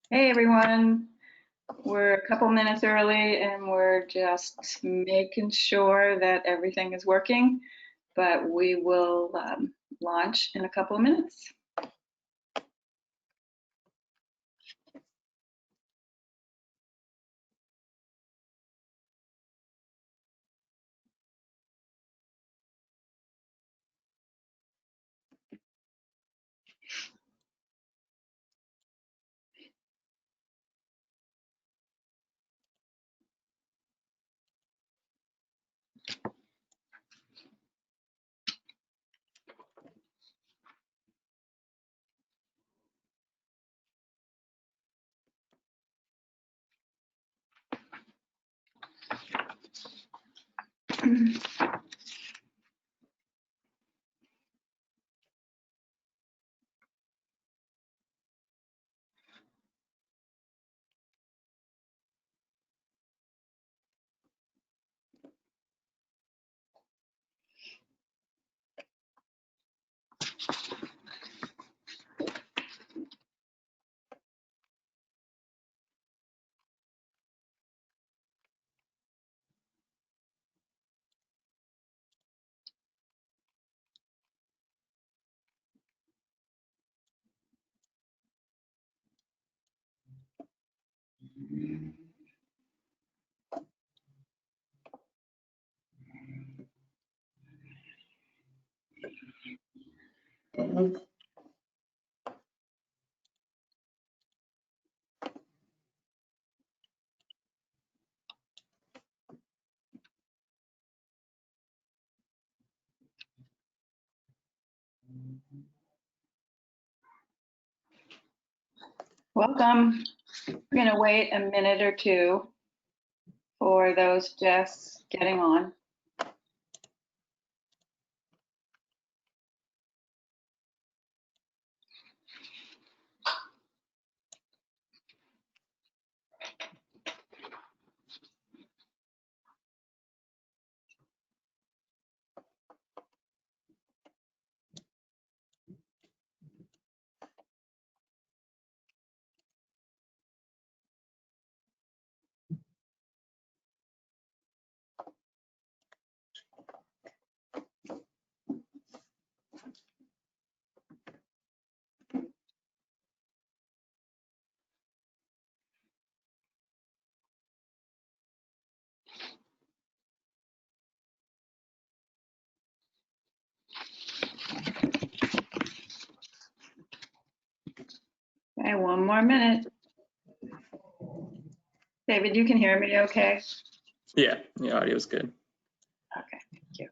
Hey everyone, we're a couple minutes early and we're just making sure that everything is working, but we will launch in a couple of minutes. Welcome. We're going to wait a minute or two for those just getting on. Okay, one more minute. David, you can hear me okay? Yeah, the audio is good. Okay, thank you.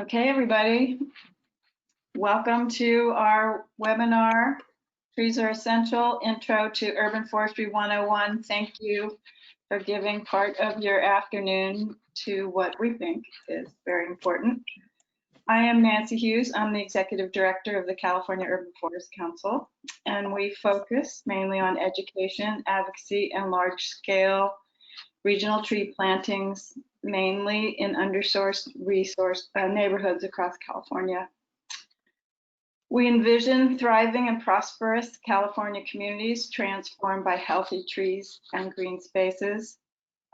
Okay, everybody. Welcome to our webinar, Trees Are Essential, Intro to Urban Forestry 101. Thank you for giving part of your afternoon to what we think is very important. I am Nancy Hughes. I'm the Executive Director of the California Urban Forest Council, and we focus mainly on education, advocacy, and large-scale regional tree plantings, mainly in undersourced resource neighborhoods across California. We envision thriving and prosperous California communities transformed by healthy trees and green spaces.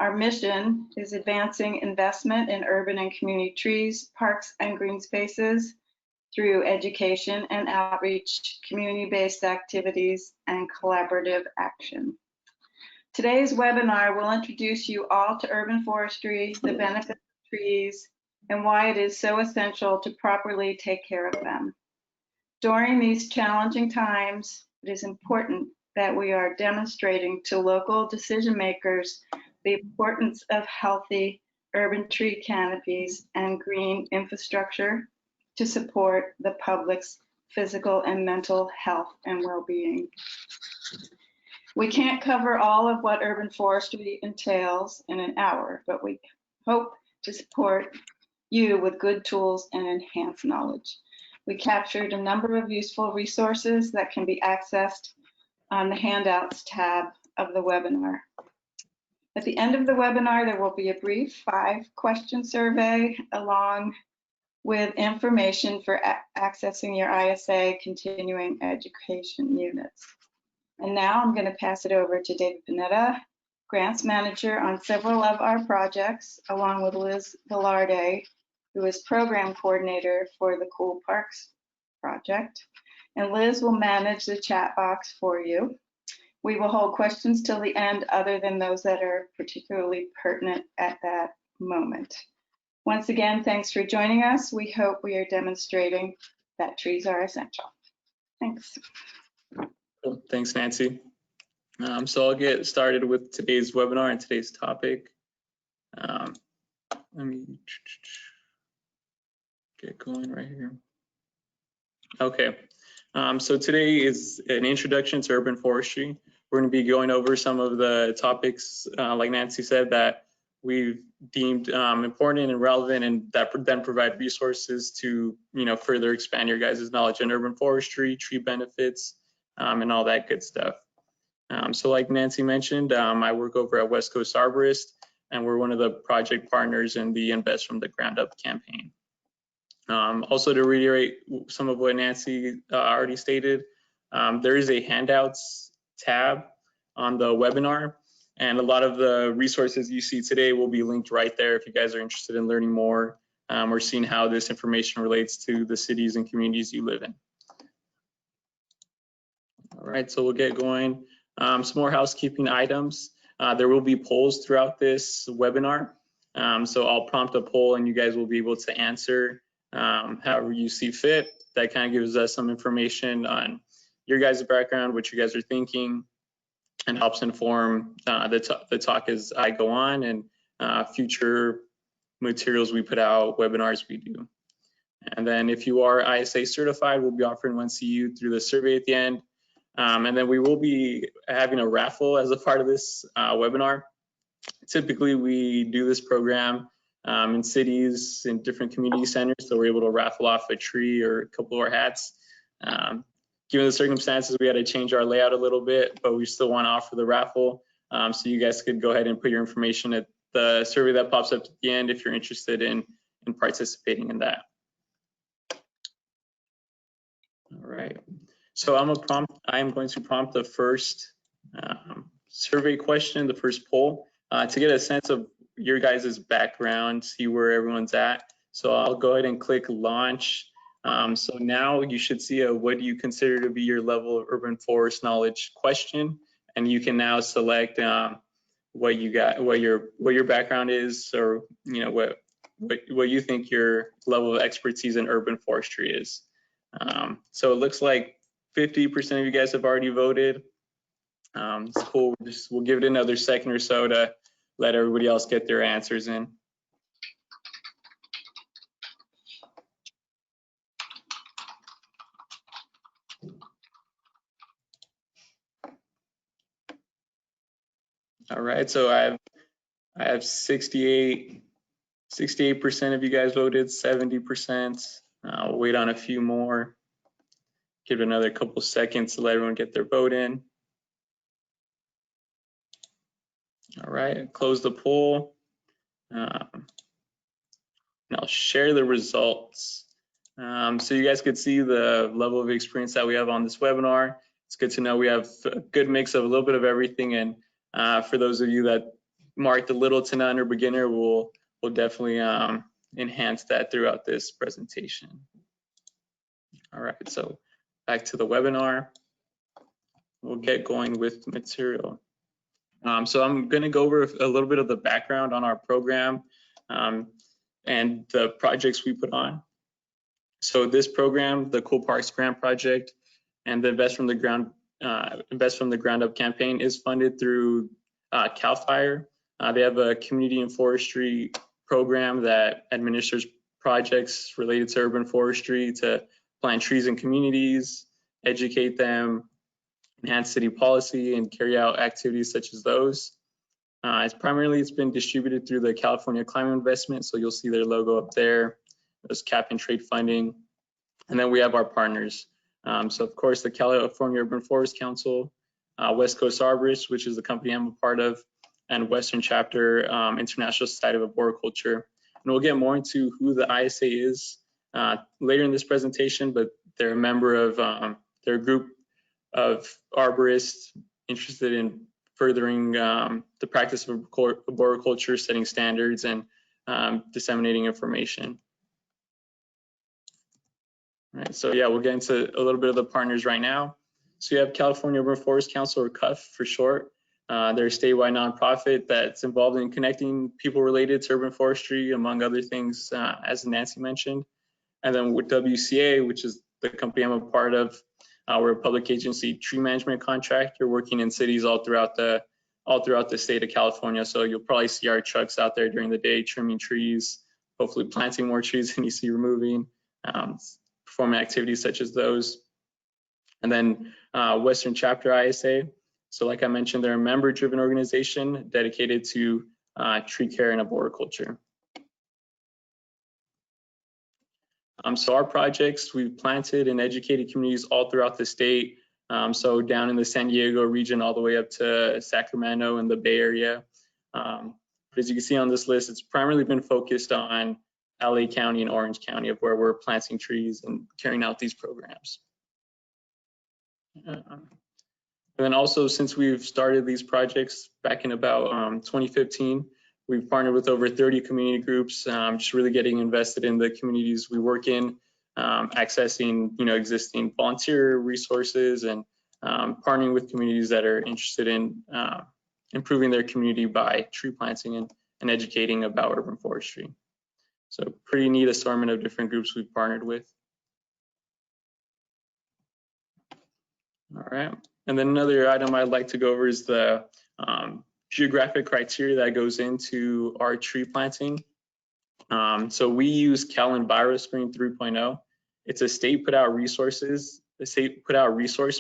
Our mission is advancing investment in urban and community trees, parks, and green spaces through education and outreach, community-based activities, and collaborative action. Today's webinar will introduce you all to urban forestry, the benefits of trees, and why it is so essential to properly take care of them. During these challenging times, it is important that we are demonstrating to local decision makers the importance of healthy urban tree canopies and green infrastructure to support the public's physical and mental health and well-being. We can't cover all of what urban forestry entails in an hour, but we hope to support you with good tools and enhanced knowledge. We captured a number of useful resources that can be accessed on the handouts tab of the webinar. At the end of the webinar, there will be a brief 5-question survey along with information for accessing your ISA continuing education units. And now I'm going to pass it over to David Panetta, Grants Manager on several of our projects, along with Liz Velarde, who is Program Coordinator for the Cool Parks project. And Liz will manage the chat box for you. We will hold questions till the end other than those that are particularly pertinent at that moment. Once again, thanks for joining us. We hope we are demonstrating that trees are essential. Thanks. Cool. Thanks, Nancy. So I'll get started with today's webinar and today's topic. Let me get going right here. Okay. So today is an introduction to urban forestry. We're going to be going over some of the topics, like Nancy said, that we've deemed important and relevant, and that then provide resources to, further expand your guys' knowledge in urban forestry, tree benefits, and all that good stuff. So like Nancy mentioned, I work over at West Coast Arborist, and we're one of the project partners in the Invest from the Ground Up campaign. Also, to reiterate some of what Nancy already stated, there is a handouts tab on the webinar, and a lot of the resources you see today will be linked right there if you guys are interested in learning more or seeing how this information relates to the cities and communities you live in. All right, so we'll get going. Some more housekeeping items. There will be polls throughout this webinar. So I'll prompt a poll and you guys will be able to answer however you see fit. That kind of gives us some information on your guys' background, what you guys are thinking, and helps inform the talk as I go on and future materials we put out, webinars we do. And then if you are ISA certified, we'll be offering 1CU through the survey at the end. And then we will be having a raffle as a part of this webinar. Typically, we do this program in cities, in different community centers, so we're able to raffle off a tree or a couple of our hats. Given the circumstances, we had to change our layout a little bit, but we still want to offer the raffle. So you guys could go ahead and put your information at the survey that pops up at the end if you're interested in participating in that. All right. So I'm going to prompt the first survey question, the first poll, to get a sense of your guys' background, see where everyone's at. So I'll go ahead and click launch. So now you should see a what do you consider to be your level of urban forest knowledge question, and you can now select what your background is, or what you think your level of expertise in urban forestry is. So it looks like 50% of you guys have already voted. It's cool. We'll give it another second or so to let everybody else get their answers in. All right, so I have 68% of you guys voted, 70%. I'll wait on a few more. Give it another couple seconds to let everyone get their vote in. All right, close the poll. And I'll share the results. So you guys could see the level of experience that we have on this webinar. It's good to know we have a good mix of a little bit of everything. And for those of you that marked a little to none or beginner, we'll definitely enhance that throughout this presentation. All right, so back to the webinar. We'll get going with the material. So I'm going to go over a little bit of the background on our program and the projects we put on. So this program, the Cool Parks Grant Project, and the Invest from the Ground Up campaign is funded through CAL FIRE. They have a community and forestry program that administers projects related to urban forestry to plant trees in communities, educate them, enhance city policy, and carry out activities such as those. It's been distributed through the California Climate Investment, so you'll see their logo up there. There's cap and trade funding. And then we have our partners. So of course, the California Urban Forest Council, West Coast Arborists, which is the company I'm a part of, and Western Chapter International Society of Arboriculture. And we'll get more into who the ISA is later in this presentation, but they're a member of, they're a group of arborists interested in furthering the practice of arboriculture, setting standards, and disseminating information. All right, so yeah, we'll get into a little bit of the partners right now. So you have California Urban Forest Council, or CUF for short. They're a statewide nonprofit that's involved in connecting people related to urban forestry, among other things, as Nancy mentioned. And then with WCA, which is the company I'm a part of, we're a public agency tree management contractor working in cities all throughout the state of California. So you'll probably see our trucks out there during the day trimming trees, hopefully planting more trees than you see removing, performing activities such as those. And then Western Chapter ISA. So like I mentioned, they're a member-driven organization dedicated to tree care and arboriculture. So our projects, we've planted and educated communities all throughout the state. So down in the San Diego region, all the way up to Sacramento and the Bay Area. But as you can see on this list, it's primarily been focused on LA County and Orange County, of where we're planting trees and carrying out these programs. And then also, since we've started these projects back in about 2015, we've partnered with over 30 community groups, just really getting invested in the communities we work in, accessing existing volunteer resources, and partnering with communities that are interested in improving their community by tree planting and educating about urban forestry. So pretty neat assortment of different groups we've partnered with. All right, and then another item I'd like to go over is the geographic criteria that goes into our tree planting. So we use Cal EnviroScreen 3.0. It's a state put out resource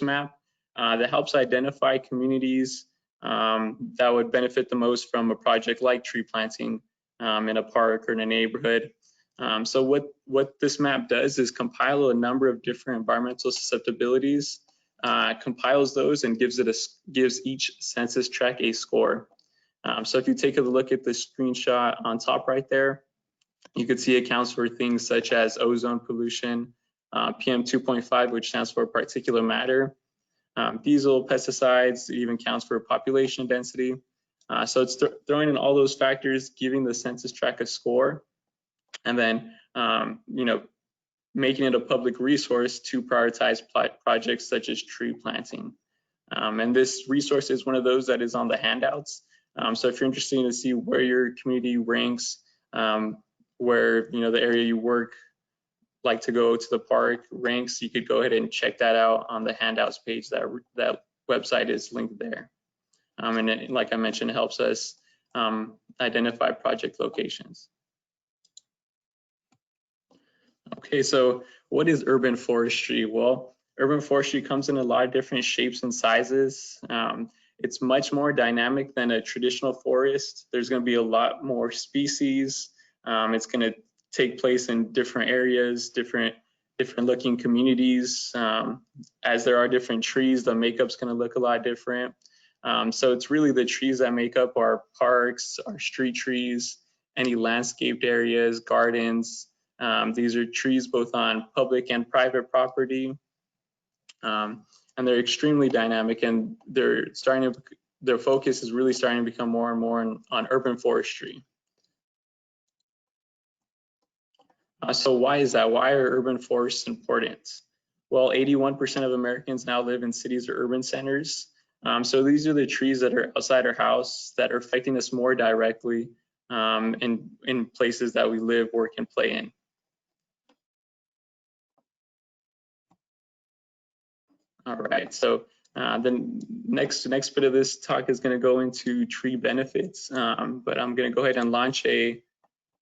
map that helps identify communities that would benefit the most from a project like tree planting in a park or in a neighborhood. So what this map does is compile a number of different environmental susceptibilities, compiles those, and gives each census tract a score. So if you take a look at the screenshot on top right there, you can see it counts for things such as ozone pollution, PM 2.5, which stands for particulate matter, diesel, pesticides. It even counts for population density. So it's throwing in all those factors, giving the census tract a score, and then making it a public resource to prioritize projects such as tree planting. And this resource is one of those that is on the handouts. So if you're interested to see where your community ranks, where the area you work, like to go to the park ranks, you could go ahead and check that out on the handouts page. That website is linked there. And it, like I mentioned, it helps us identify project locations. Okay, so what is urban forestry? Well, urban forestry comes in a lot of different shapes and sizes. It's much more dynamic than a traditional forest. There's going to be a lot more species. It's going to take place in different areas, different looking communities. As there are different trees, the makeup's going to look a lot different. So it's really the trees that make up our parks, our street trees, any landscaped areas, gardens. These are trees both on public and private property. And they're extremely dynamic, and their focus is really starting to become more and more on urban forestry. So why is that? Why are urban forests important? Well, 81% of Americans now live in cities or urban centers. So these are the trees that are outside our house that are affecting us more directly in places that we live, work, and play in. All right, so the next bit of this talk is going to go into tree benefits, but I'm going to go ahead and launch a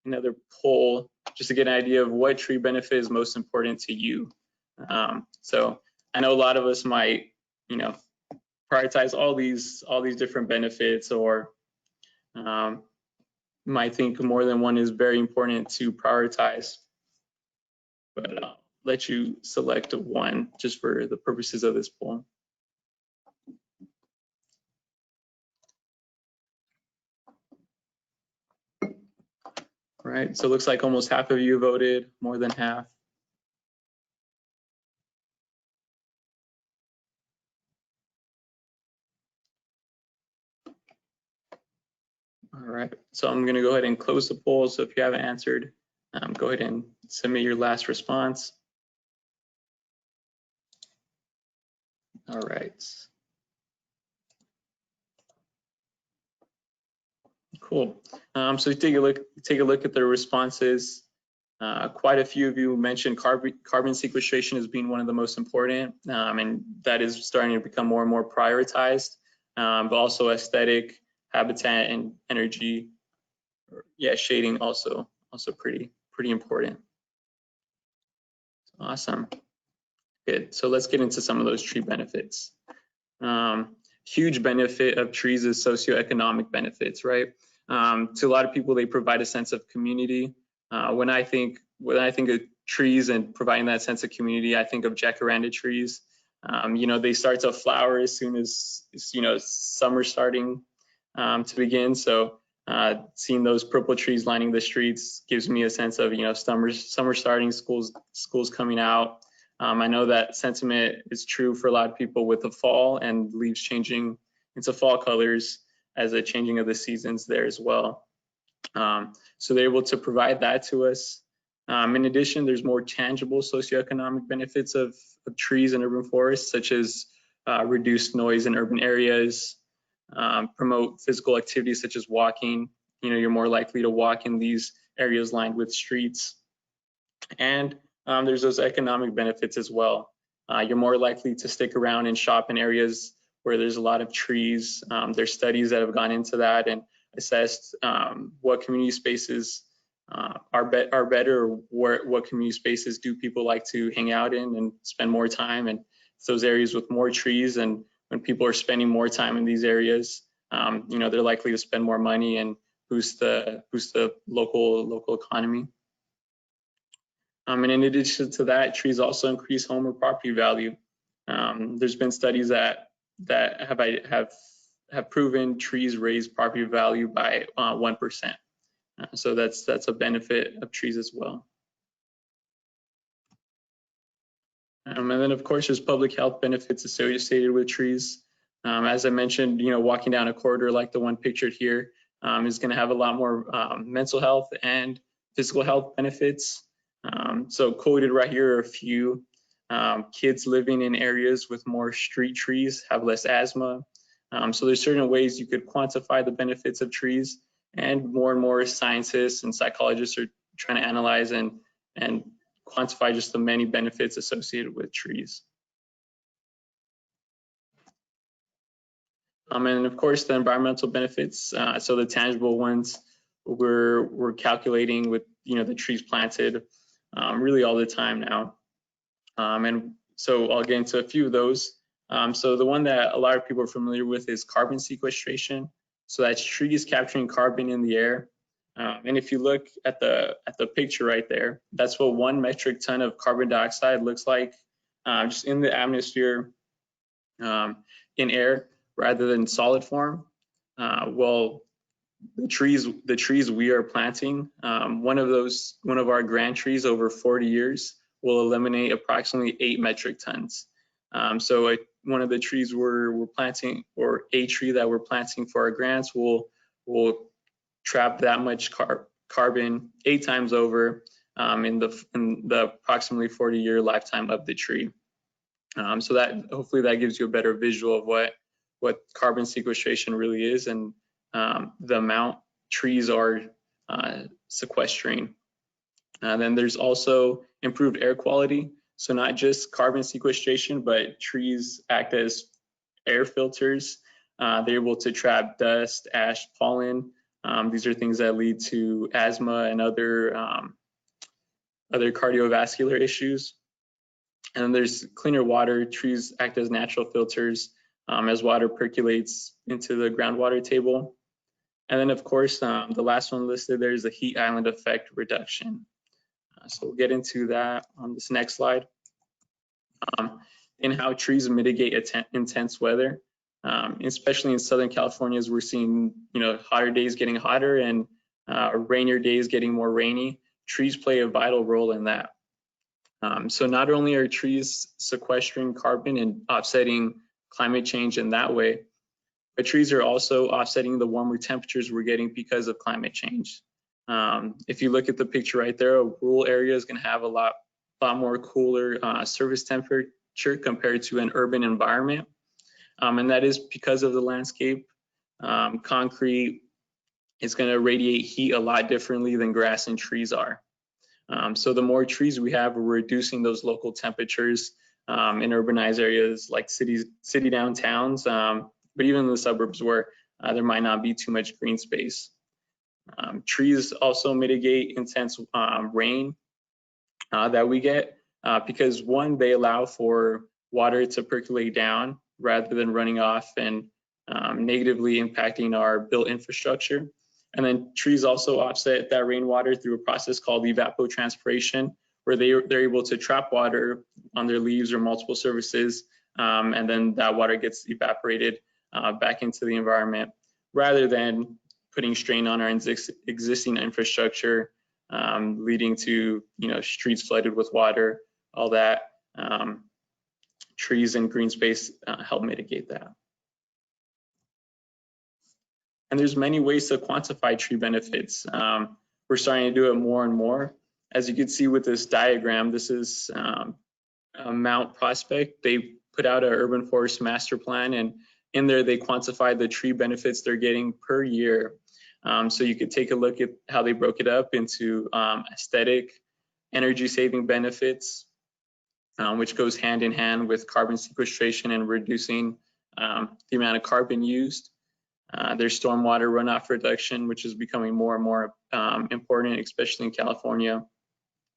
another poll just to get an idea of what tree benefit is most important to you. So I know a lot of us might, prioritize all these different benefits, or might think more than one is very important to prioritize. But I'll let you select one just for the purposes of this poll. All right, so it looks like almost half of you voted, more than half. All right, so I'm gonna go ahead and close the poll. So if you haven't answered, go ahead and submit your last response. All right. Cool. So take a look at the responses. Quite a few of you mentioned carbon sequestration as being one of the most important, and that is starting to become more and more prioritized. But also aesthetic, habitat, and energy, shading also pretty important. Awesome. Good. So let's get into some of those tree benefits. Huge benefit of trees is socioeconomic benefits, right? To a lot of people, they provide a sense of community. When I think of trees and providing that sense of community, I think of jacaranda trees. They start to flower as soon as summer starting to begin. So seeing those purple trees lining the streets gives me a sense of summer starting, schools coming out. I know that sentiment is true for a lot of people with the fall and leaves changing into fall colors as a changing of the seasons there as well. So they're able to provide that to us. In addition, there's more tangible socioeconomic benefits of trees in urban forests, such as reduced noise in urban areas, promote physical activities such as walking. You're more likely to walk in these areas lined with streets. And there's those economic benefits as well. You're more likely to stick around and shop in areas where there's a lot of trees. There's studies that have gone into that and assessed what community spaces are better, or what community spaces do people like to hang out in and spend more time. And it's those areas with more trees, and when people are spending more time in these areas, they're likely to spend more money and boost the local economy. And in addition to that, trees also increase home or property value. There's been studies that have proven trees raise property value by 1%. So that's a benefit of trees as well. And then of course there's public health benefits associated with trees. As I mentioned, walking down a corridor like the one pictured here is going to have a lot more mental health and physical health benefits. So quoted right here are a few. Kids living in areas with more street trees have less asthma. So there's certain ways you could quantify the benefits of trees, and more scientists and psychologists are trying to analyze and quantify just the many benefits associated with trees. And of course the environmental benefits. So the tangible ones we're calculating with the trees planted really all the time now. And so I'll get into a few of those. So the one that a lot of people are familiar with is carbon sequestration. So that's trees capturing carbon in the air. And if you look at the picture right there, that's what 1 metric ton of carbon dioxide looks like just in the atmosphere in air rather than solid form. Well, the trees we are planting, one of our grand trees over 40 years will eliminate approximately 8 metric tons. So one of the trees we're planting, or a tree that we're planting for our grants, will trap that much carbon 8 times over in the approximately 40-year lifetime of the tree. So that hopefully that gives you a better visual of what carbon sequestration really is, and the amount trees are sequestering. Then there's also improved air quality. So not just carbon sequestration, but trees act as air filters. They're able to trap dust, ash, pollen These are things that lead to asthma and other cardiovascular issues. And then there's cleaner water. Trees act as natural filters as water percolates into the groundwater table. And then, of course, the last one listed there is the heat island effect reduction. So we'll get into that on this next slide. In how trees mitigate intense weather, especially in Southern California, as we're seeing, hotter days getting hotter and rainier days getting more rainy. Trees play a vital role in that. So not only are trees sequestering carbon and offsetting climate change in that way, but trees are also offsetting the warmer temperatures we're getting because of climate change. If you look at the picture right there, a rural area is going to have a lot more cooler surface temperature compared to an urban environment. And that is because of the landscape. Concrete is going to radiate heat a lot differently than grass and trees are. So the more trees we have, we're reducing those local temperatures in urbanized areas like city downtowns, but even in the suburbs where there might not be too much green space. Trees also mitigate intense rain that we get because one, they allow for water to percolate down rather than running off and negatively impacting our built infrastructure. And then trees also offset that rainwater through a process called evapotranspiration, where they're able to trap water on their leaves or multiple surfaces, and then that water gets evaporated back into the environment, rather than putting strain on our existing infrastructure, leading to streets flooded with water, all that. Trees and green space help mitigate that. And there's many ways to quantify tree benefits. We're starting to do it more and more. As you can see with this diagram, this is Mount Prospect. They put out an urban forest master plan, and in there they quantified the tree benefits they're getting per year. So you could take a look at how they broke it up into aesthetic, energy saving benefits, which goes hand in hand with carbon sequestration and reducing the amount of carbon used. There's stormwater runoff reduction, which is becoming more and more important, especially in California.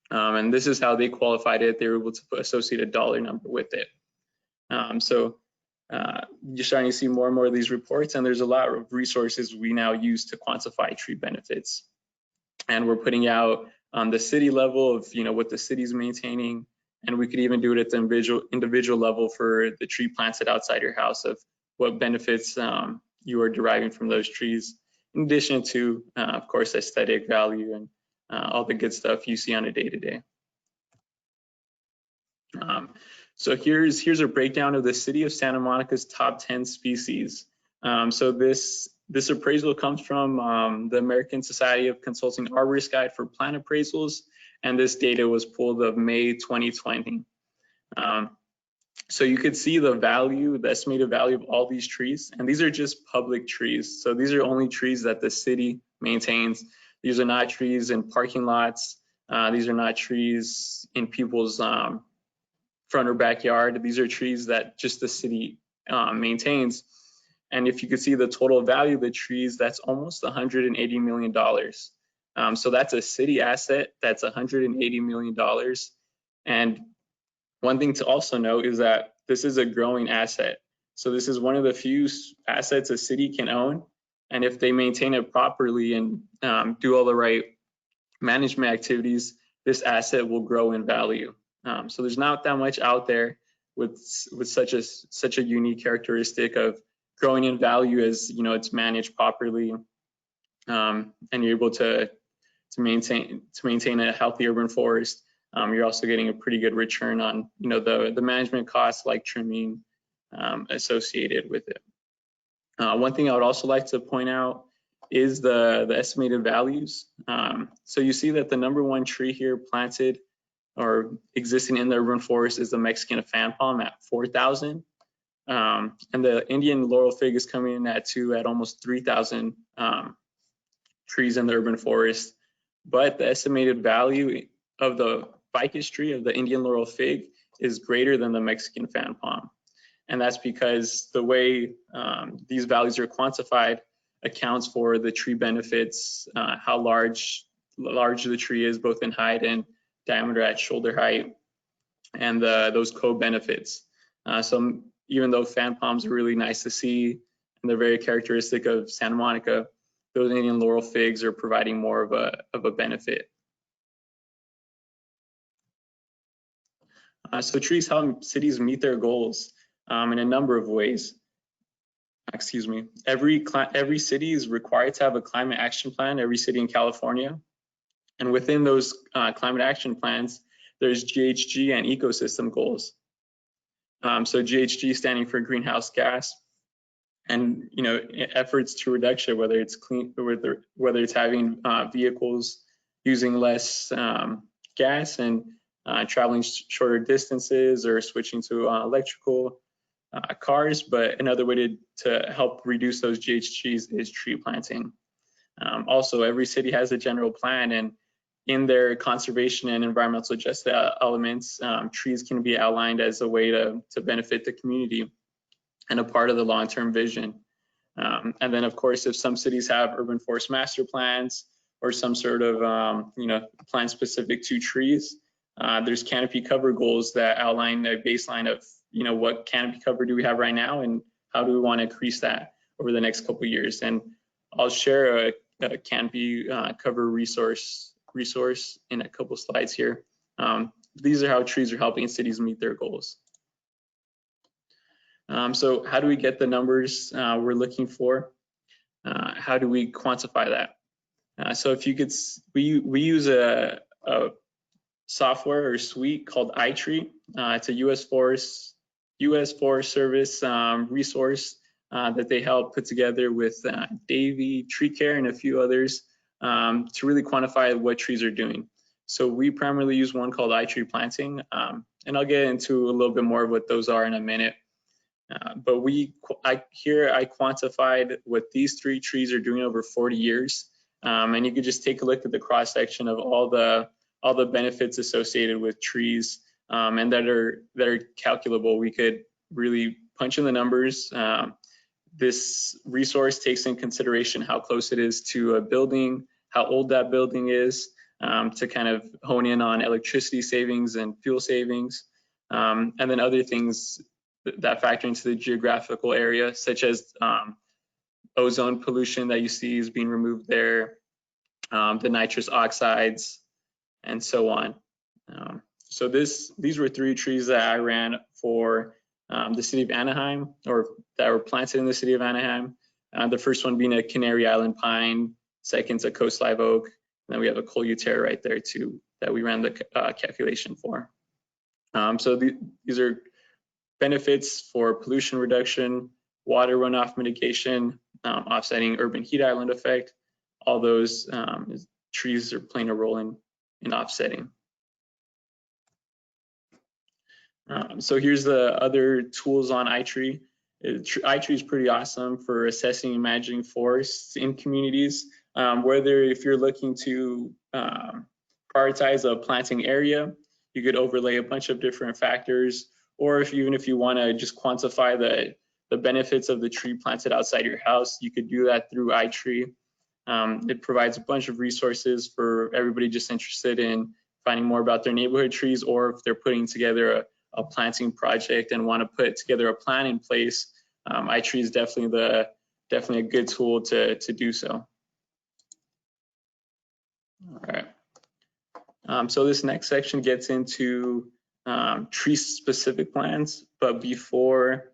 And this is how they qualified it. They were able to associate a dollar number with it. So you're starting to see more and more of these reports, and there's a lot of resources we now use to quantify tree benefits. And we're putting out on the city level of what the city's maintaining, and we could even do it at the individual level for the tree planted outside your house of what benefits you are deriving from those trees, in addition to, of course, aesthetic value and all the good stuff you see on a day-to-day. So here's a breakdown of the city of Santa Monica's top 10 species. So this appraisal comes from the American Society of Consulting Arborists Guide for Plant Appraisals, and this data was pulled of May 2020. So you could see the value, the estimated value of all these trees, and these are just public trees. So these are only trees that the city maintains. These are not trees in parking lots. These are not trees in people's front or backyard. These are trees that just the city maintains. And if you could see the total value of the trees, that's almost $180 million. So that's a city asset that's $180 million. And one thing to also note is that this is a growing asset. So this is one of the few assets a city can own. And if they maintain it properly and do all the right management activities, this asset will grow in value. So there's not that much out there with such a unique characteristic of growing in value as it's managed properly, and you're able to maintain a healthy urban forest. You're also getting a pretty good return on the management costs like trimming associated with it. One thing I would also like to point out is the estimated values. So you see that the #1 tree here planted or existing in the urban forest is the Mexican fan palm at 4,000. And the Indian laurel fig is coming in at almost 3,000 trees in the urban forest. But the estimated value of the ficus tree of the Indian laurel fig is greater than the Mexican fan palm. And that's because the way these values are quantified, accounts for the tree benefits, how large the tree is, both in height and diameter at shoulder height, and those co-benefits. So even though fan palms are really nice to see, and they're very characteristic of Santa Monica, those Indian laurel figs are providing more of a benefit. So trees help cities meet their goals in a number of ways. Excuse me. Every city is required to have a climate action plan, every city in California. And within those climate action plans, there's GHG and ecosystem goals. So GHG standing for greenhouse gas, and efforts to reduction, whether it's whether it's having vehicles using less gas and traveling shorter distances, or switching to electrical cars. But another way to help reduce those GHGs is tree planting. Also, every city has a general plan, and in their conservation and environmental justice elements, trees can be outlined as a way to benefit the community and a part of the long-term vision. And then, of course, if some cities have urban forest master plans or some sort of plan specific to trees, there's canopy cover goals that outline a baseline of what canopy cover do we have right now and how do we want to increase that over the next couple of years. And I'll share a canopy cover resource in a couple slides here. These are how trees are helping cities meet their goals. So how do we get the numbers we're looking for? How do we quantify that? So if you could, we use a software or suite called iTree. It's a U.S. Forest Service resource that they help put together with Davey, Tree Care, and a few others to really quantify what trees are doing. So we primarily use one called iTree Planting, and I'll get into a little bit more of what those are in a minute. But I quantified what these 3 trees are doing over 40 years, and you could just take a look at the cross section of all the benefits associated with trees, and that are calculable. We could really punch in the numbers. This resource takes in consideration how close it is to a building, how old that building is, to kind of hone in on electricity savings and fuel savings, and then other things that factor into the geographical area, such as ozone pollution that you see is being removed there, the nitrous oxides, and so on. So these were 3 trees that I ran for the city of Anaheim, or that were planted in the city of Anaheim. The first one being a Canary Island pine, second's a coast live oak, and then we have a Coluter right there too that we ran the calculation for. So these are benefits for pollution reduction, water runoff mitigation, offsetting urban heat island effect. All those trees are playing a role in offsetting. So here's the other tools on iTree. iTree is pretty awesome for assessing and managing forests in communities. Whether if you're looking to prioritize a planting area, you could overlay a bunch of different factors, or even if you want to just quantify the benefits of the tree planted outside your house, you could do that through iTree. It provides a bunch of resources for everybody just interested in finding more about their neighborhood trees, or if they're putting together a planting project and want to put together a plan in place. iTree is definitely a good tool to do so. All right. So this next section gets into tree-specific plans, but before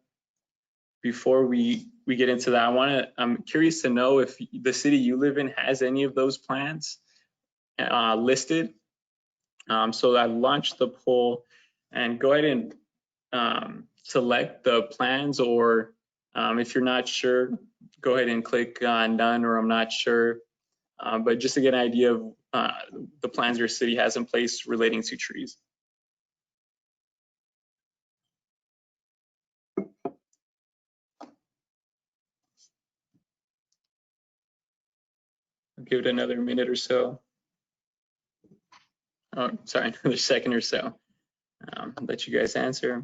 we get into that, I'm curious to know if the city you live in has any of those plans listed. So I launched the poll, and go ahead and select the plans, or if you're not sure, go ahead and click on none or I'm not sure. But just to get an idea of the plans your city has in place relating to trees. I'll give it another minute or so. Oh, sorry, another second or so. I'll let you guys answer.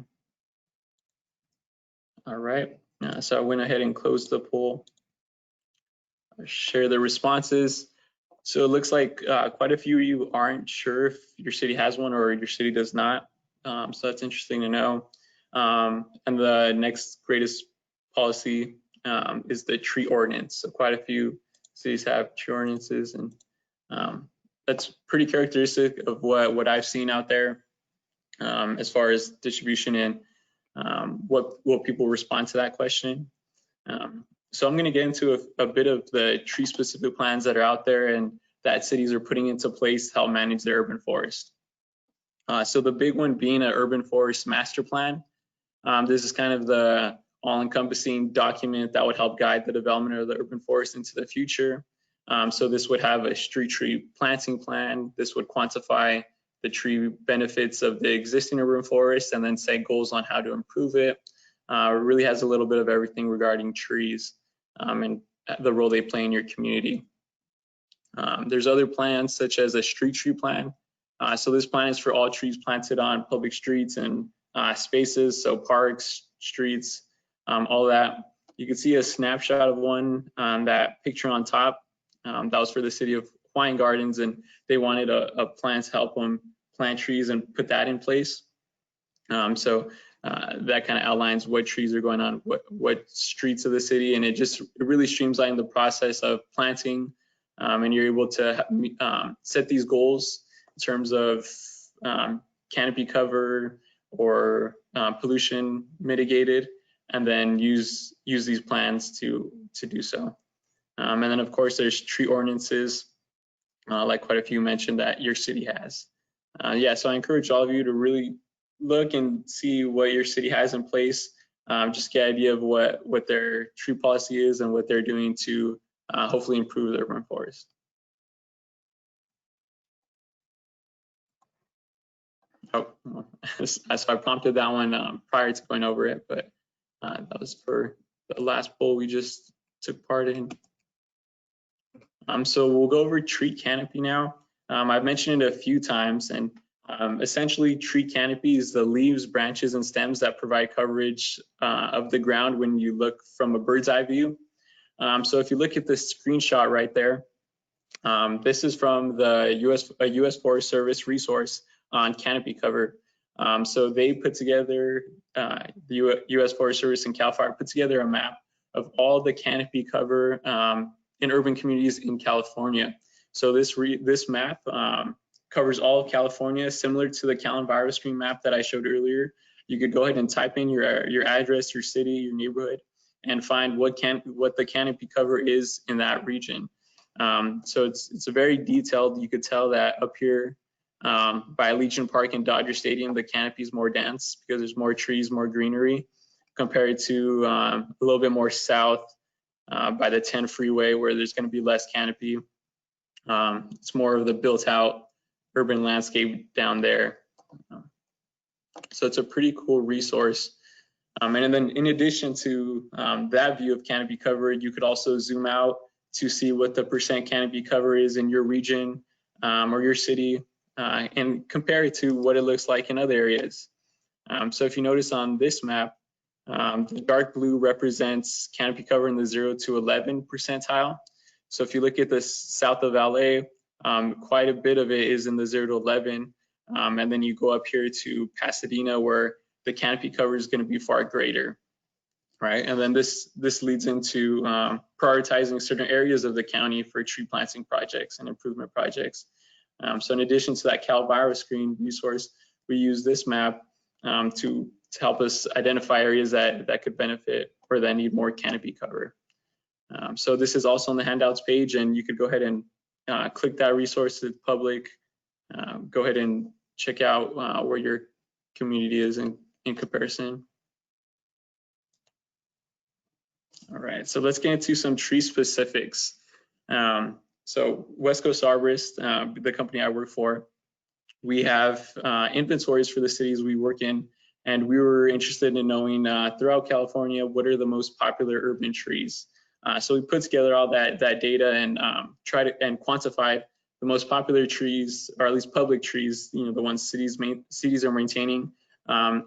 All right, so I went ahead and closed the poll. share the responses. So it looks like quite a few of you aren't sure if your city has one or your city does not. So that's interesting to know. And the next greatest policy is the tree ordinance. So quite a few cities have tree ordinances, and that's pretty characteristic of what I've seen out there as far as distribution and what people respond to that question. So I'm going to get into a bit of the tree specific plans that are out there and that cities are putting into place to help manage their urban forest. So the big one being an urban forest master plan. This is kind of the all-encompassing document that would help guide the development of the urban forest into the future. So this would have a street tree planting plan. This would quantify the tree benefits of the existing urban forest and then set goals on how to improve it. It really has a little bit of everything regarding trees and the role they play in your community. There's other plans such as a street tree plan. So this plan is for all trees planted on public streets and spaces, so parks, streets, all that. You can see a snapshot of one, that picture on top. That was for the city of Hawaiian Gardens, and they wanted a plan to help them plant trees and put that in place. So that kind of outlines what trees are going on, what streets of the city, and it really streamlines the process of planting, and you're able to set these goals in terms of canopy cover or pollution mitigated, and then use these plans to do so. And then of course there's tree ordinances, like quite a few mentioned that your city has. Yeah, so I encourage all of you to really look and see what your city has in place. Just get an idea of what their tree policy is and what they're doing to hopefully improve the urban forest. Oh, so I prompted that one prior to going over it, but that was for the last poll we just took part in. So we'll go over tree canopy now. I've mentioned it a few times, and essentially tree canopy is the leaves, branches, and stems that provide coverage of the ground when you look from a bird's eye view. So if you look at this screenshot right there, this is from the US Forest Service resource on canopy cover. So they put together, the US Forest Service and CAL FIRE put together a map of all the canopy cover in urban communities in California. So this map covers all of California, similar to the Cal EnviroScreen map that I showed earlier. You could go ahead and type in your address, your city, your neighborhood, and find what the canopy cover is in that region. So it's a very detailed. You could tell that up here by Legion Park and Dodger Stadium, the canopy is more dense because there's more trees, more greenery, compared to a little bit more south by the 10 freeway, where there's going to be less canopy. It's more of the built-out urban landscape down there. So it's a pretty cool resource. And then in addition to that view of canopy cover, you could also zoom out to see what the % canopy cover is in your region or your city, and compare it to what it looks like in other areas. So if you notice on this map, the dark blue represents canopy cover in the 0 to 11 percentile. So if you look at the south of LA, quite a bit of it is in the 0 to 11. And then you go up here to Pasadena, where the canopy cover is going to be far greater, right? And then this leads into prioritizing certain areas of the county for tree planting projects and improvement projects. So in addition to that Cal EnviroScreen resource, we use this map to help us identify areas that could benefit or that need more canopy cover. So this is also on the handouts page, and you could go ahead and click that resource to the public. Go ahead and check out where your community is in comparison. All right, so let's get into some tree specifics. So West Coast Arborist, the company I work for, we have inventories for the cities we work in, and we were interested in knowing throughout California, what are the most popular urban trees? So we put together all that data and tried to quantified the most popular trees, or at least public trees, the ones cities are maintaining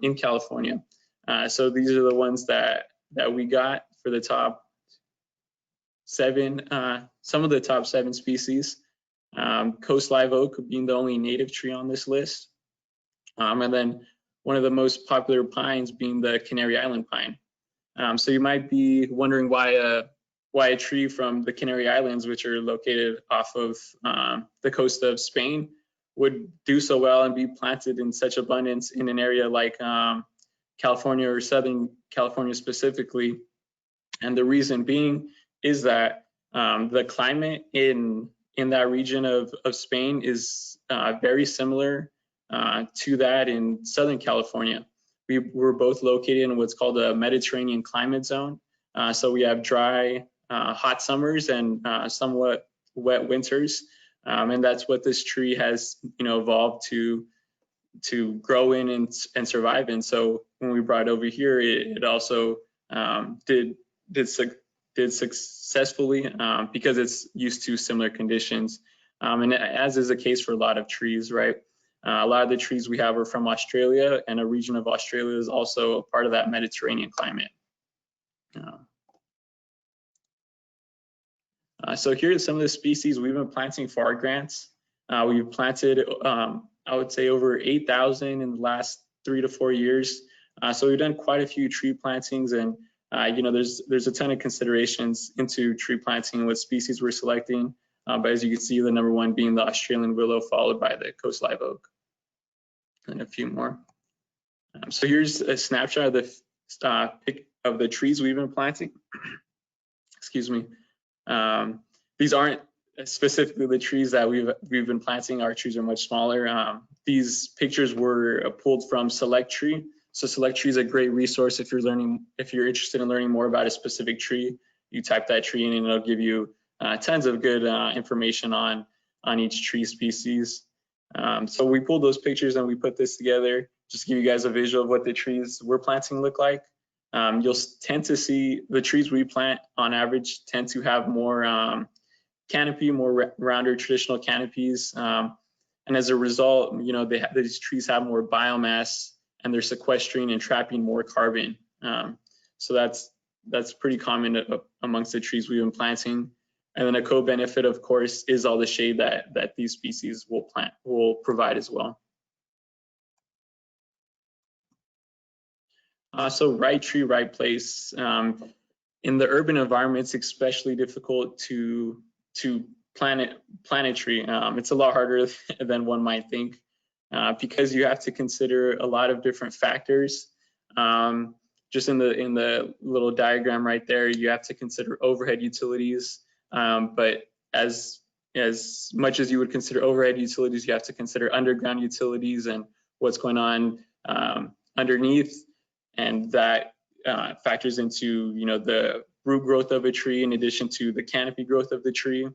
in California. So these are the ones that we got for the top some of the top 7 species. Coast live oak being the only native tree on this list. And then one of the most popular pines being the Canary Island pine. So you might be wondering why a tree from the Canary Islands, which are located off of the coast of Spain, would do so well and be planted in such abundance in an area like California or Southern California specifically. And the reason being is that the climate in that region of Spain is very similar to that in Southern California. We're both located in what's called a Mediterranean climate zone. So we have dry, hot summers and somewhat wet winters. And that's what this tree has, evolved to grow in and survive in. So when we brought it over here, it also did successfully because it's used to similar conditions. And as is the case for a lot of trees, right? A lot of the trees we have are from Australia, and a region of Australia is also a part of that Mediterranean climate. So here are some of the species we've been planting for our grants. We've planted, I would say, over 8,000 in the last 3 to 4 years. So we've done quite a few tree plantings, and there's a ton of considerations into tree planting and what species we're selecting. But as you can see, the number 1 being the Australian willow, followed by the coast live oak, and a few more. So here's a snapshot of the trees we've been planting. Excuse me. These aren't specifically the trees that we've been planting. Our trees are much smaller. These pictures were pulled from Select Tree. So Select Tree is a great resource if you're interested in learning more about a specific tree. You type that tree in and it'll give you tons of good information on each tree species. So we pulled those pictures and we put this together just to give you guys a visual of what the trees we're planting look like. You'll tend to see the trees we plant on average tend to have more canopy, more rounder traditional canopies. And as a result, these trees have more biomass and they're sequestering and trapping more carbon. So that's pretty common amongst the trees we've been planting. And then a co-benefit, of course, is all the shade that these species will provide as well. So right tree, right place. In the urban environment, it's especially difficult to plant a tree. It's a lot harder than one might think because you have to consider a lot of different factors. Just in the little diagram right there, you have to consider overhead utilities. But as much as you would consider overhead utilities, you have to consider underground utilities and what's going on underneath. And that factors into the root growth of a tree in addition to the canopy growth of the tree.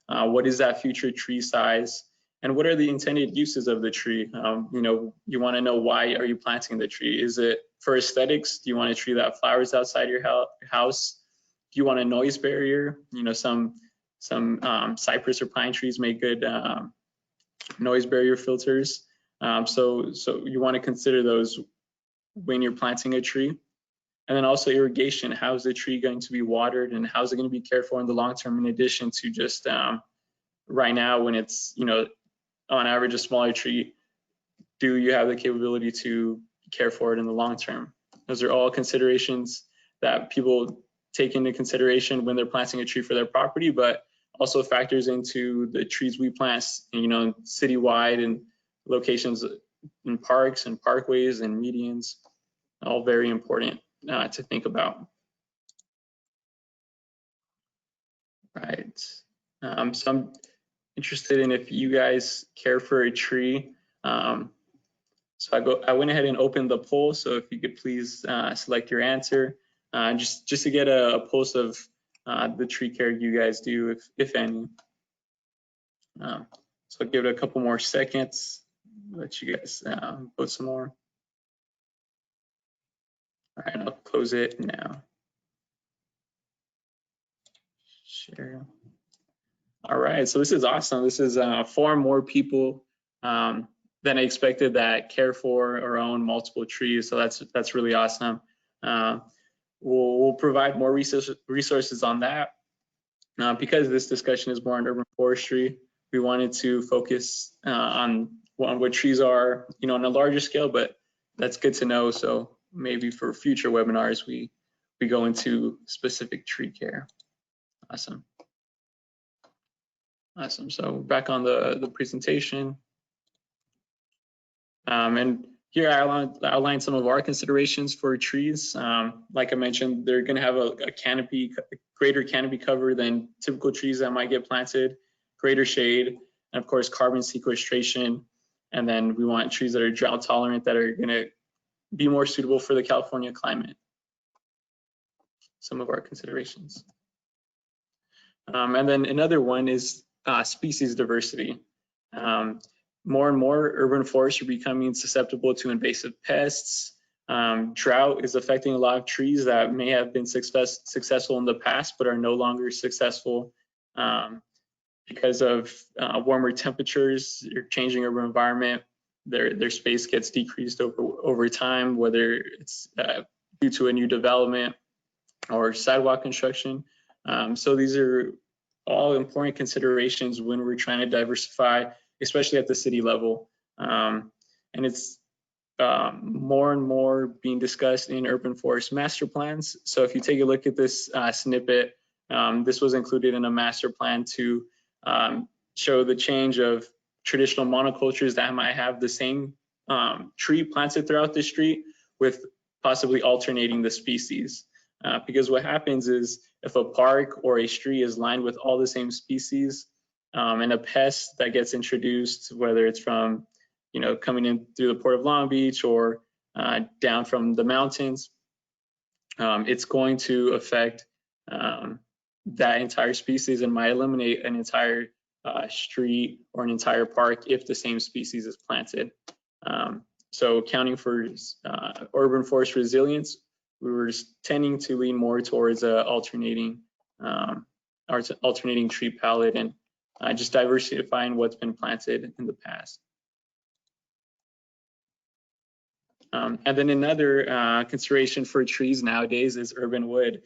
What is that future tree size? And what are the intended uses of the tree? You want to know, why are you planting the tree? Is it for aesthetics? Do you want a tree that flowers outside your house? Do you want a noise barrier? Some cypress or pine trees make good noise barrier filters. So you want to consider those when you're planting a tree. And then also irrigation. How is the tree going to be watered, and how is it going to be cared for in the long term, in addition to just right now when it's on average a smaller tree? Do you have the capability to care for it in the long term? Those are all considerations that people take into consideration when they're planting a tree for their property, but also factors into the trees we plant, citywide and locations in parks and parkways and medians. All very important to think about. Right. So I'm interested in if you guys care for a tree. So I went ahead and opened the poll. So if you could please select your answer, just to get a pulse of the tree care you guys do, if any. So I'll give it a couple more seconds. Let you guys vote some more. All right, I'll close it now. Share. All right, so this is awesome. This is far more people than I expected that care for or own multiple trees. So that's really awesome. We'll provide more resources on that. Because this discussion is more on urban forestry, we wanted to focus on what trees are, on a larger scale, but that's good to know. So maybe for future webinars, we go into specific tree care. Awesome. Awesome. So back on the presentation. And here I outlined some of our considerations for trees. Like I mentioned, they're going to have a greater canopy cover than typical trees that might get planted, greater shade, and of course carbon sequestration. And then we want trees that are drought tolerant, that are going to be more suitable for the California climate. Some of our considerations. And then another one is species diversity. More and more urban forests are becoming susceptible to invasive pests. Drought is affecting a lot of trees that may have been successful in the past, but are no longer successful because of warmer temperatures, changing urban environment. Their space gets decreased over time, whether it's due to a new development or sidewalk construction. So these are all important considerations when we're trying to diversify, especially at the city level. And it's more and more being discussed in urban forest master plans. So if you take a look at this snippet, this was included in a master plan to show the change of traditional monocultures that might have the same tree planted throughout the street, with possibly alternating the species. Because what happens is, if a park or a street is lined with all the same species, and a pest that gets introduced, whether it's from, coming in through the Port of Long Beach or down from the mountains, it's going to affect that entire species and might eliminate an entire street or an entire park if the same species is planted. So accounting for urban forest resilience, we were tending to lean more towards alternating tree palette and just diversifying what's been planted in the past. And then another consideration for trees nowadays is urban wood.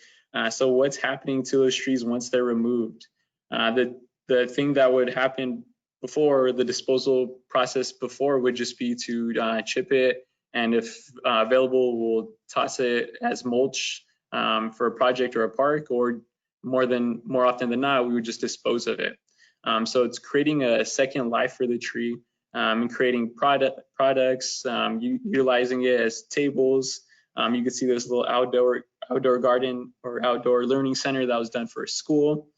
So what's happening to those trees once they're removed? The thing that would happen before, the disposal process before, would just be to chip it, and if available, we'll toss it as mulch for a project or a park, or more often than not, we would just dispose of it. So it's creating a second life for the tree, and creating products, utilizing it as tables. You can see this little outdoor garden or outdoor learning center that was done for a school.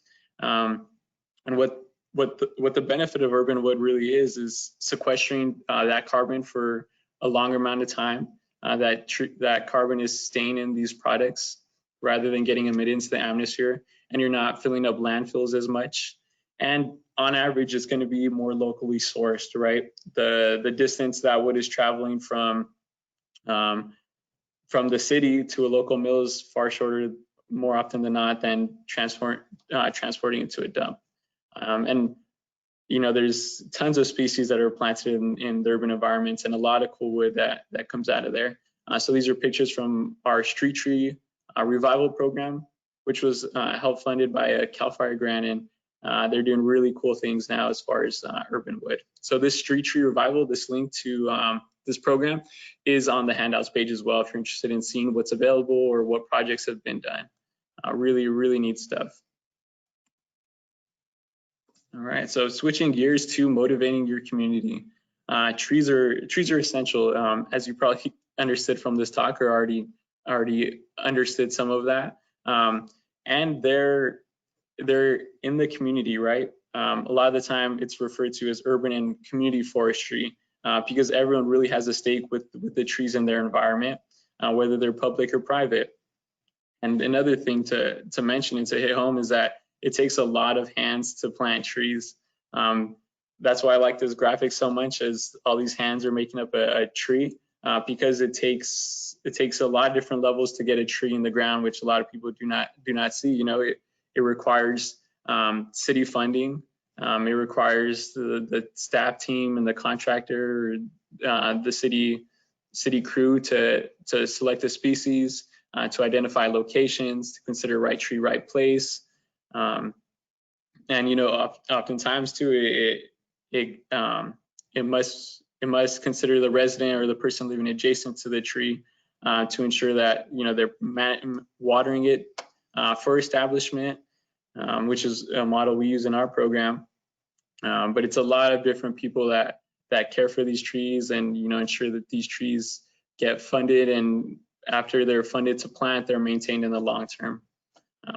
And what the benefit of urban wood really is sequestering that carbon for a longer amount of time. That carbon is staying in these products rather than getting emitted into the atmosphere, and you're not filling up landfills as much. And on average, it's going to be more locally sourced, right? The distance that wood is traveling from the city to a local mill is far shorter, more often than not, than transporting it to a dump. And there's tons of species that are planted in the urban environments, and a lot of cool wood that comes out of there. So these are pictures from our street tree revival program, which was help funded by a CAL FIRE grant, and they're doing really cool things now as far as urban wood. So this street tree revival, this link to this program is on the handouts page as well if you're interested in seeing what's available or what projects have been done. Really, really neat stuff. All right, so switching gears to motivating your community. Trees are essential, as you probably understood from this talk, or already understood some of that. And they're in the community, right? A lot of the time it's referred to as urban and community forestry, because everyone really has a stake with the trees in their environment, whether they're public or private. And another thing to mention and to hit home is that it takes a lot of hands to plant trees. That's why I like this graphic so much, as all these hands are making up a tree, because it takes a lot of different levels to get a tree in the ground, which a lot of people do not see. It requires city funding. It requires the staff team and the contractor, the city crew to select the species, to identify locations, to consider right tree, right place. And you know, oftentimes too, it must consider the resident or the person living adjacent to the tree to ensure that you know they're watering it for establishment, which is a model we use in our program. But it's a lot of different people that care for these trees and you know ensure that these trees get funded, and after they're funded to plant, they're maintained in the long term.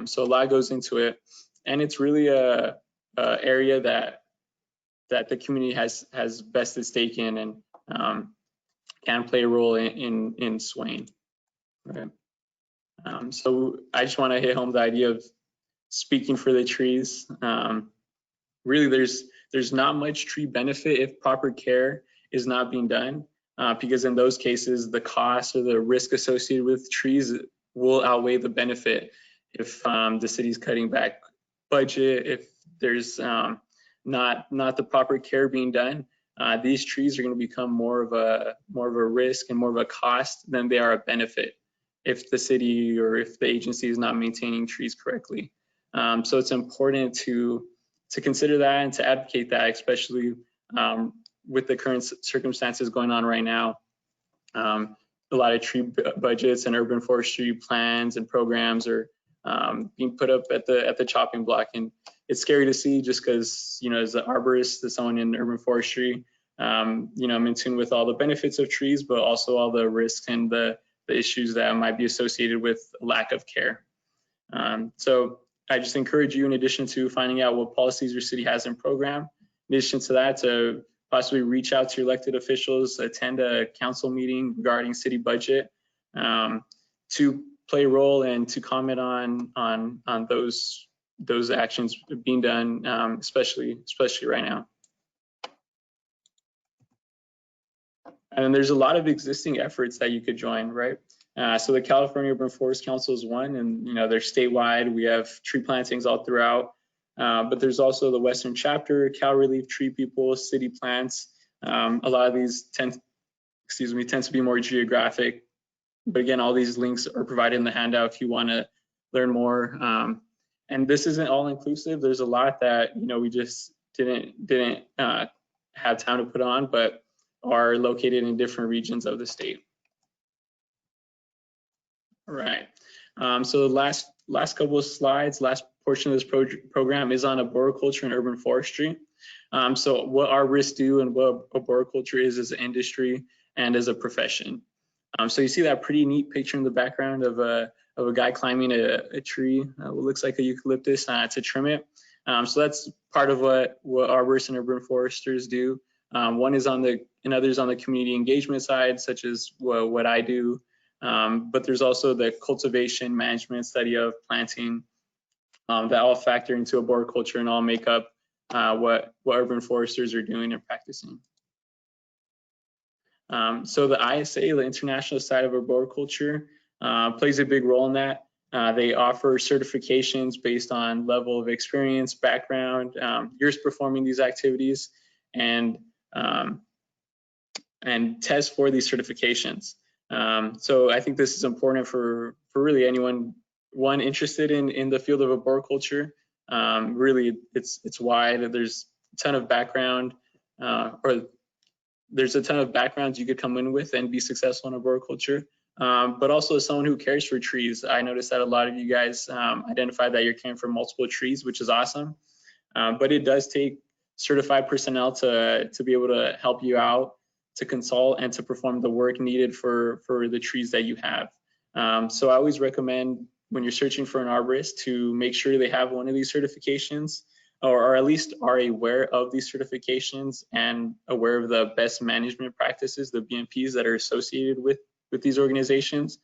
So a lot goes into it, and it's really a area that the community has vested stake in and can play a role in swaying. Okay. So I just want to hit home the idea of speaking for the trees. Really, there's not much tree benefit if proper care is not being done, because in those cases, the cost or the risk associated with trees will outweigh the benefit if the city's cutting back budget, if there's not the proper care being done. These trees are going to become more of a risk and more of a cost than they are a benefit if the city or if the agency is not maintaining trees correctly. So it's important to consider that and to advocate that, especially with the current circumstances going on right now. A lot of tree budgets and urban forestry plans and programs are being put up at the chopping block, and it's scary to see just because, you know, as an arborist, as someone in urban forestry, you know, I'm in tune with all the benefits of trees, but also all the risks and the issues that might be associated with lack of care. So I just encourage you, in addition to finding out what policies your city has in program, in addition to that, to possibly reach out to your elected officials, attend a council meeting regarding city budget, to play a role and to comment on those actions being done, especially right now. And there's a lot of existing efforts that you could join, right? So the California Urban Forest Council is one, and you know they're statewide. We have tree plantings all throughout, but there's also the Western Chapter, Cal Relief Tree People, City Plants. A lot of these tend to be more geographic, but again, all these links are provided in the handout if you want to learn more. And this isn't all inclusive. There's a lot that you know we just didn't have time to put on, but are located in different regions of the state. All right. So the last couple of slides, last portion of this program is on arboriculture and urban forestry. So what arborists do and what arboriculture is as an industry and as a profession. So you see that pretty neat picture in the background of a guy climbing a tree, what looks like a eucalyptus, to trim it. So that's part of what arborists and urban foresters do. One is and others on the community engagement side, such as what I do. But there's also the cultivation, management, study of planting, that all factor into arboriculture and all make up what urban foresters are doing and practicing. So the ISA, the International Society of Arboriculture, plays a big role in that. They offer certifications based on level of experience, background, years performing these activities, and test for these certifications. So I think this is important for really anyone interested in the field of arboriculture. Really, it's wide. There's a ton of background, or there's a ton of backgrounds you could come in with and be successful in arboriculture. But also as someone who cares for trees, I noticed that a lot of you guys identified that you're caring for multiple trees, which is awesome. But it does take certified personnel to be able to help you out, to consult, and to perform the work needed for the trees that you have. So I always recommend when you're searching for an arborist to make sure they have one of these certifications, or at least are aware of these certifications and aware of the best management practices, the BMPs that are associated with these organizations,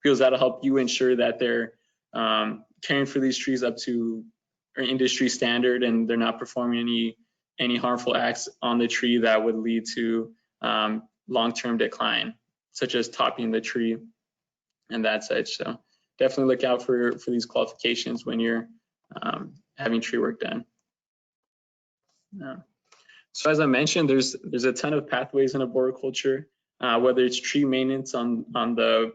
because that'll help you ensure that they're caring for these trees up to industry standard and they're not performing any harmful acts on the tree that would lead to long-term decline, such as topping the tree and that such. So definitely look out for these qualifications when you're having tree work done. So as I mentioned, there's a ton of pathways in arboriculture, whether it's tree maintenance on the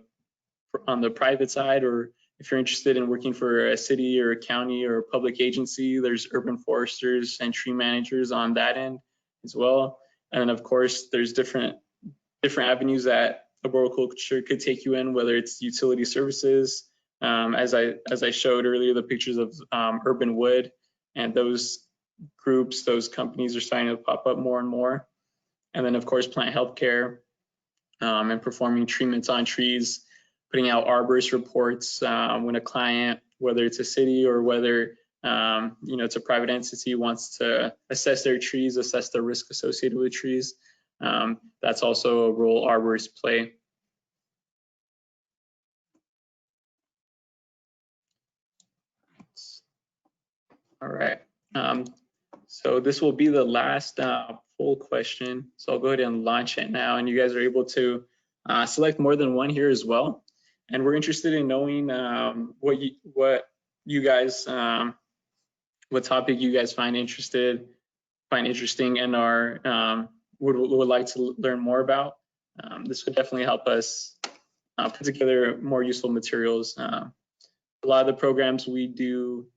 private side or if you're interested in working for a city or a county or a public agency, there's urban foresters and tree managers on that end as well. And then of course, there's different avenues that arboriculture could take you in, whether it's utility services, as I showed earlier, the pictures of urban wood, and those groups, those companies are starting to pop up more and more. And then of course, plant healthcare, and performing treatments on trees, putting out arborist reports when a client, whether it's a city or whether it's a private entity, wants to assess their trees, assess the risk associated with trees. That's also a role arborists play. All right. So this will be the last poll question. So I'll go ahead and launch it now, and you guys are able to select more than one here as well. And we're interested in knowing what you guys, what topic you guys find interesting, and are would like to learn more about. This would definitely help us put together more useful materials. A lot of the programs we do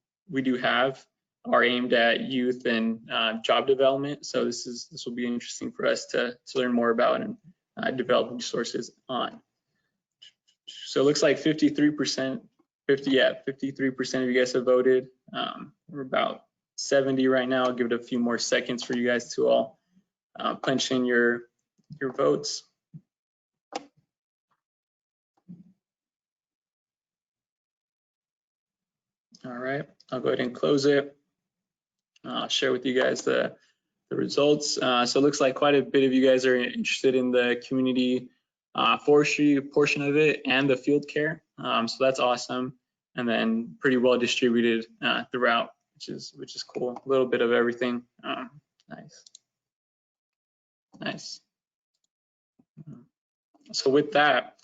have are aimed at youth and job development. So this will be interesting for us to learn more about and develop resources on. So it looks like 53%, 53% of you guys have voted. We're about 70 right now. I'll give it a few more seconds for you guys to all punch in your votes. All right, I'll go ahead and close it. I'll share with you guys the results. So it looks like quite a bit of you guys are interested in the community forestry portion of it and the field care. So that's awesome. And then pretty well distributed throughout, which is cool. A little bit of everything. Nice. So with that,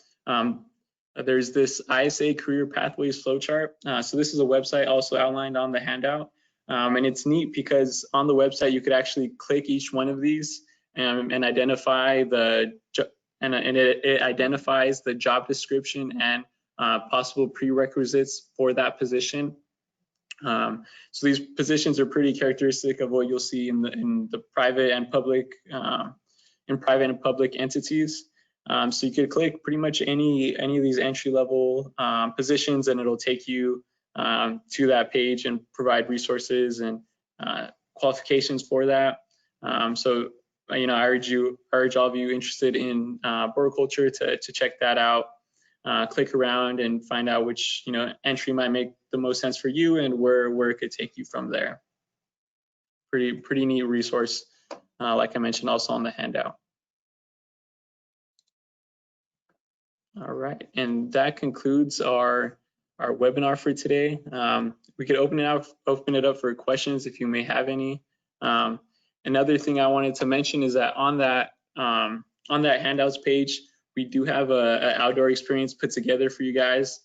there's this ISA career pathways flowchart. So this is a website also outlined on the handout. And it's neat because on the website, you could actually click each one of these and identify it identifies the job description and possible prerequisites for that position. So these positions are pretty characteristic of what you'll see in the private and public entities. So you could click pretty much any of these entry-level positions, and it'll take you to that page and provide resources and qualifications for that. So I urge all of you interested in arboriculture to check that out. Click around and find out which entry might make the most sense for you and where it could take you from there. Pretty neat resource, like I mentioned, also on the handout. All right, and that concludes our webinar for today. We could open it up for questions if you may have any. Another thing I wanted to mention is that on that handouts page, we do have an outdoor experience put together for you guys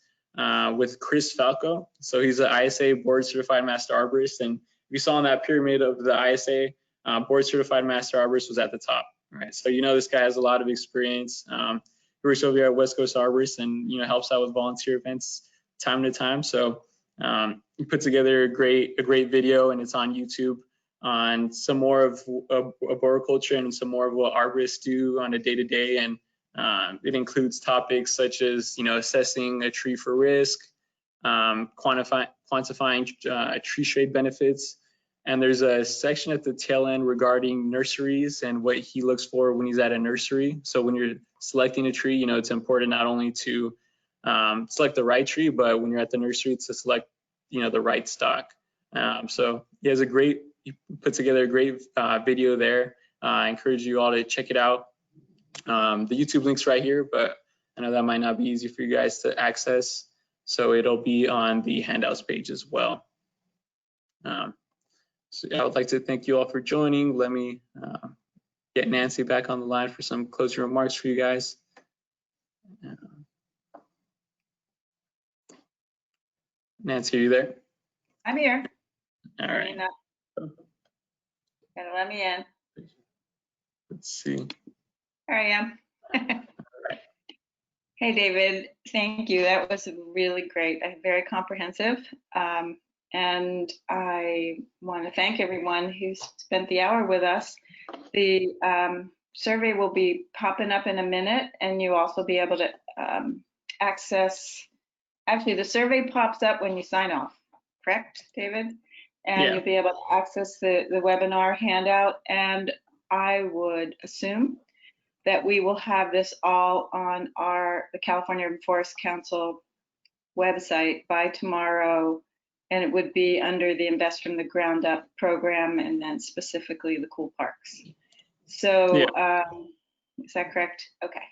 with Chris Falco. So he's an ISA board certified master arborist, and you saw on that pyramid of the ISA, board certified master arborist was at the top. Right, so this guy has a lot of experience. He works over here at West Coast Arborist and helps out with volunteer events time to time. So he put together a great video, and it's on YouTube on some more of arboriculture and some more of what arborists do on a day-to-day. And it includes topics such as assessing a tree for risk, quantifying tree shade benefits. And there's a section at the tail end regarding nurseries and what he looks for when he's at a nursery. So when you're selecting a tree, it's important not only to select the right tree, but when you're at the nursery to select, the right stock. So he put together a great video there. I encourage you all to check it out. The YouTube link's right here, but I know that might not be easy for you guys to access. So it'll be on the handouts page as well. So I would like to thank you all for joining. Let me get Nancy back on the line for some closing remarks for you guys. Nancy, are you there? I'm here. All right. Gonna let me in. Let's see. There I am. Hey, David, thank you. That was really great, very comprehensive. And I want to thank everyone who spent the hour with us. The survey will be popping up in a minute, and you'll also be able to access, actually, the survey pops up when you sign off, correct, David? And Yeah. you'll be able to access the webinar handout. And I would assume that we will have this all on the California Urban Forest Council website by tomorrow, and it would be under the Invest from the Ground Up program, and then specifically the cool parks. So is that correct? Okay.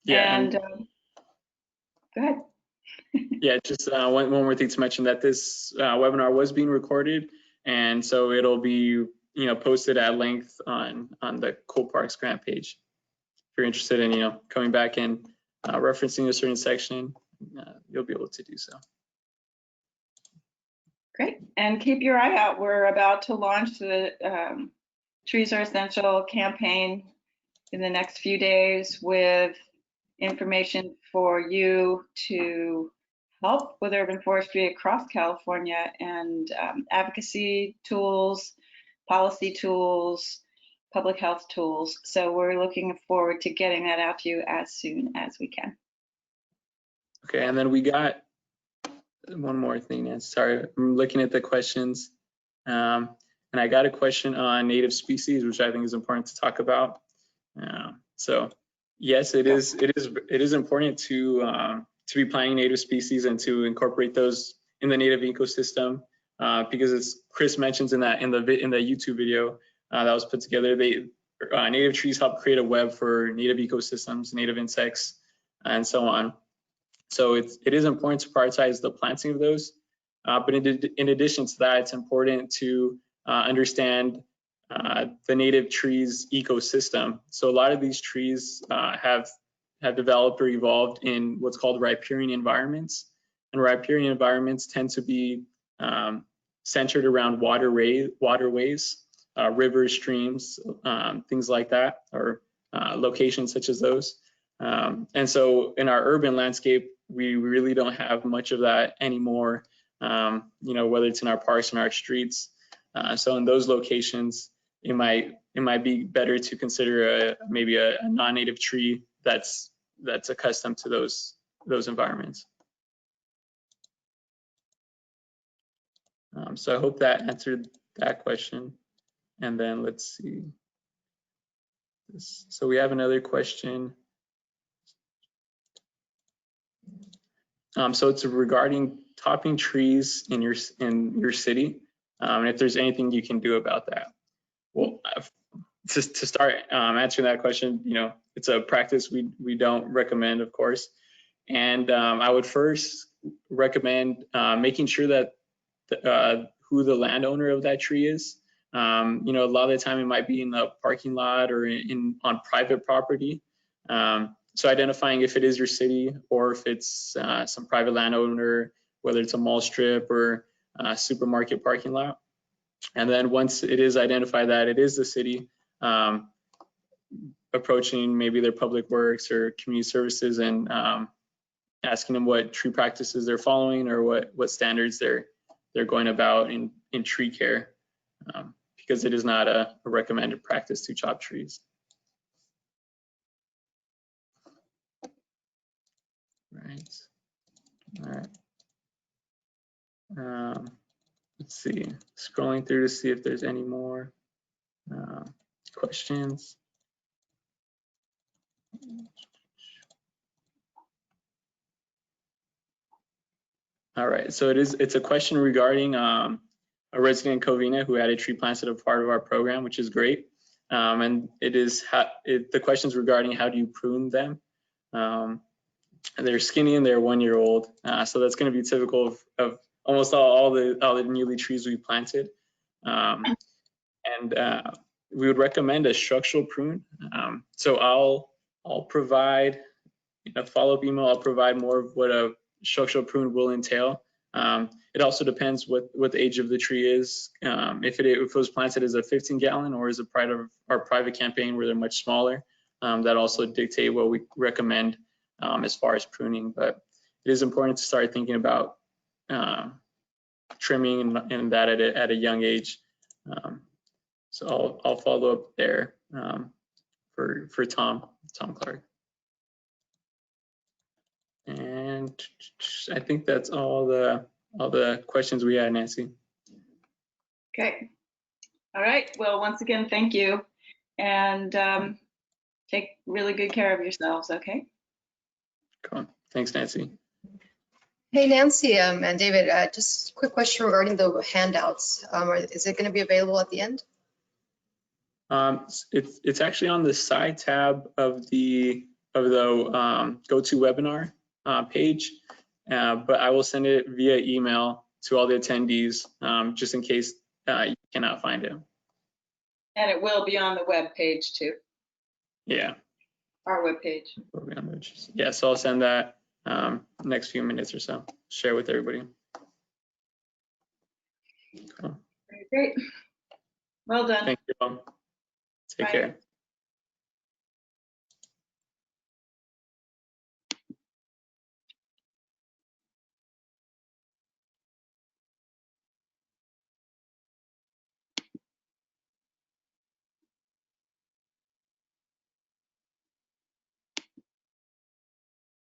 Yeah. And go ahead. Yeah, just one more thing to mention, that this webinar was being recorded, and so it'll be posted at length on the Cool Parks grant page. If you're interested in coming back and referencing a certain section, you'll be able to do so. Great. And keep your eye out. We're about to launch the Trees Are Essential campaign in the next few days with information for you to help with urban forestry across California, and advocacy tools, policy tools, public health tools. So we're looking forward to getting that out to you as soon as we can. Okay, and then we got one more thing, Nancy. Sorry, I'm looking at the questions. And I got a question on native species, which I think is important to talk about. So yes, it is important to be planting native species and to incorporate those in the native ecosystem, because as Chris mentions in the YouTube video that was put together, native trees help create a web for native ecosystems, native insects, and so on. So it is important to prioritize the planting of those. But in addition to that, it's important to understand the native trees ecosystem. So a lot of these trees have developed or evolved in what's called riparian environments. And riparian environments tend to be centered around waterways, rivers, streams, things like that, or locations such as those. And so in our urban landscape, we really don't have much of that anymore, whether it's in our parks and our streets. So in those locations, it might be better to consider maybe a non-native tree that's accustomed to those environments. So I hope that answered that question. And then let's see. So we have another question. So it's regarding topping trees in your city, and if there's anything you can do about that. Well, to start answering that question, it's a practice we don't recommend, of course. And I would first recommend making sure that who the landowner of that tree is. A lot of the time it might be in the parking lot or on private property. So identifying if it is your city or if it's some private landowner, whether it's a mall strip or a supermarket parking lot. And then once it is identified that it is the city, approaching maybe their public works or community services and asking them what tree practices they're following or what standards they're going about in tree care, because it is not a recommended practice to chop trees. Right. All right. Let's see. Scrolling through to see if there's any more questions. All right. So it's a question regarding a resident in Covina who had a tree planted as part of our program, which is great. And the question is regarding how do you prune them. And they're skinny and they're 1 year old. So that's going to be typical of almost all the newly trees we planted. And we would recommend a structural prune. So I'll provide a follow-up email. I'll provide more of what a structural prune will entail. It also depends what the age of the tree is. If it was planted as a 15-gallon or as a part of our private campaign where they're much smaller, that also dictate what we recommend as far as pruning, but it is important to start thinking about trimming and that at a young age. So I'll follow up there for Tom Clark. And I think that's all the questions we had, Nancy. Okay. All right. Well, once again, thank you. And take really good care of yourselves, okay? Cool. Thanks, Nancy. Hey, Nancy and David, just a quick question regarding the handouts. Is it going to be available at the end? It's actually on the side tab of the GoToWebinar page, but I will send it via email to all the attendees just in case you cannot find it. And it will be on the web page too. Yeah. Our web page. Yeah, so I'll send that next few minutes or so. Share with everybody. Cool. Great. Well done. Thank you all. Take Bye. care.